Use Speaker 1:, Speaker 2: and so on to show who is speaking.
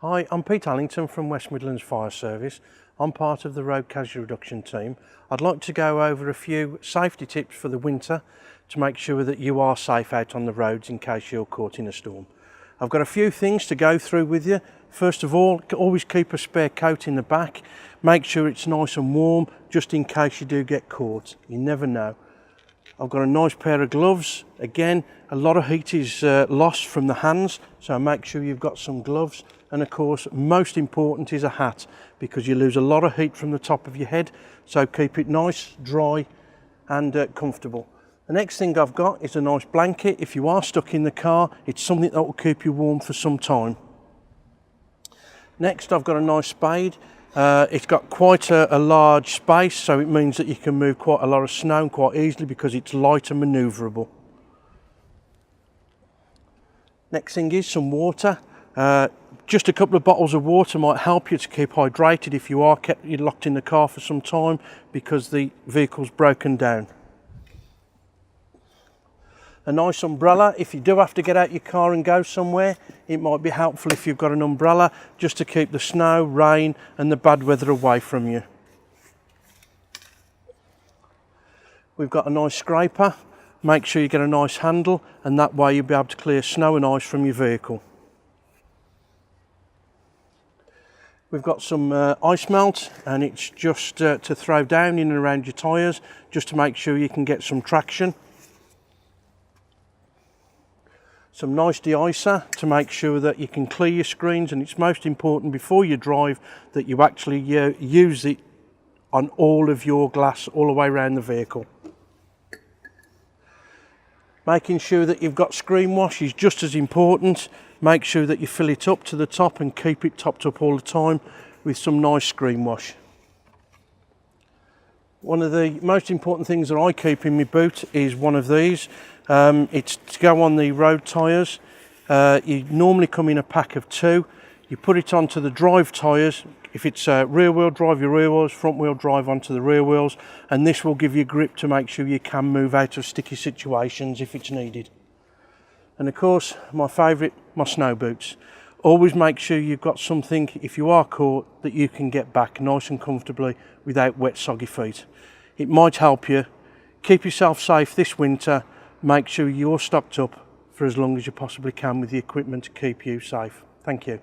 Speaker 1: Hi, I'm Pete Allington from West Midlands Fire Service. I'm part of the road casualty reduction team. I'd like to go over a few safety tips for the winter to make sure that you are safe out on the roads in case you're caught in a storm. I've got a few things to go through with you. First of all, always keep a spare coat in the back. Make sure it's nice and warm just in case you do get caught. You never know. I've got a nice pair of gloves. Again, a lot of heat is lost from the hands, so make sure you've got some gloves. And of course, most important is a hat, because you lose a lot of heat from the top of your head, so keep it nice, dry and comfortable. The next thing I've got is a nice blanket. If you are stuck in the car, it's something that will keep you warm for some time. Next, I've got a nice spade. It's got quite a large space, so it means that you can move quite a lot of snow quite easily because it's light and manoeuvrable. Next thing is some water. Just a couple of bottles of water might help you to keep hydrated if you are kept locked in the car for some time because the vehicle's broken down. A nice umbrella. If you do have to get out your car and go somewhere, it might be helpful if you've got an umbrella just to keep the snow, rain and the bad weather away from you. We've got a nice scraper. Make sure you get a nice handle, and that way you'll be able to clear snow and ice from your vehicle. We've got some ice melt, and it's just to throw down in and around your tyres just to make sure you can get some traction. Some nice De-Icer to make sure that you can clear your screens, and it's most important before you drive that you actually use it on all of your glass all the way around the vehicle. Making sure that you've got screen wash is just as important. Make sure that you fill it up to the top and keep it topped up all the time with some nice screen wash. One of the most important things that I keep in my boot is one of these. It's to go on the road tyres. You normally come in a pack of 2. You put it onto the drive tyres. If it's rear wheel drive, your rear wheels, front wheel drive onto the rear wheels, and this will give you grip to make sure you can move out of sticky situations if it's needed. And of course, my favourite, my snow boots. Always make sure you've got something, if you are caught, that you can get back nice and comfortably without wet, soggy feet. It might help you. Keep yourself safe this winter. Make sure you're stocked up for as long as you possibly can with the equipment to keep you safe. Thank you.